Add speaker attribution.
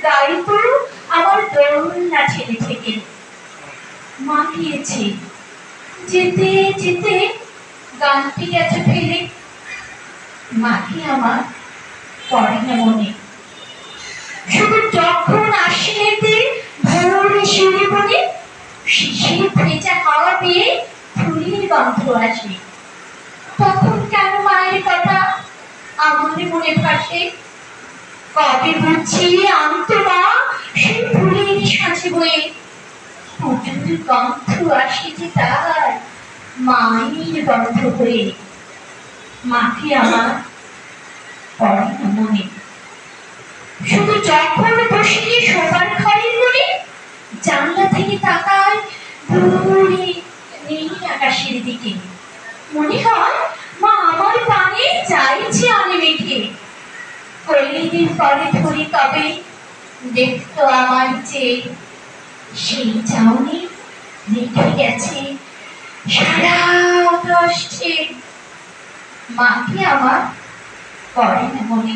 Speaker 1: গাইব আমার দোলনা ছেড়ে থেকে। মা গিয়েছে, যেতে যেতে গানটি গেছে ফেলে। মাকে আমার পড়ে না মনে, শুধু যখন আশ্বিনেতে ভোরে শিউরে বনে শিশির ভেজা হাওয়া পেয়ে ফুলের গন্ধ আসে, তখন কেন মায়ের কথা আমার মনে ভাসে। কবে বুঝছি আনতো মা সেই ফুলের সাঁচে বয়ে, পুজোর গন্ধ আসে যে তার মায়ের গন্ধ হয়ে। মাকে আমার পড়ে না মনে, শুধু যখন বসে শোবার ঘরের মনে জানলা থেকে তাকায় দূরে নীল আকাশের দিকে, মনে হয় মা আমার পানে চাইছে আনে মেঘে। কলিদিন পরে ধরে তবে দেখতো আমার চেয়ে, সেই চাউনি রেখে গেছে সারা কষ্টে। মাকে আমার পড়ে না মনে।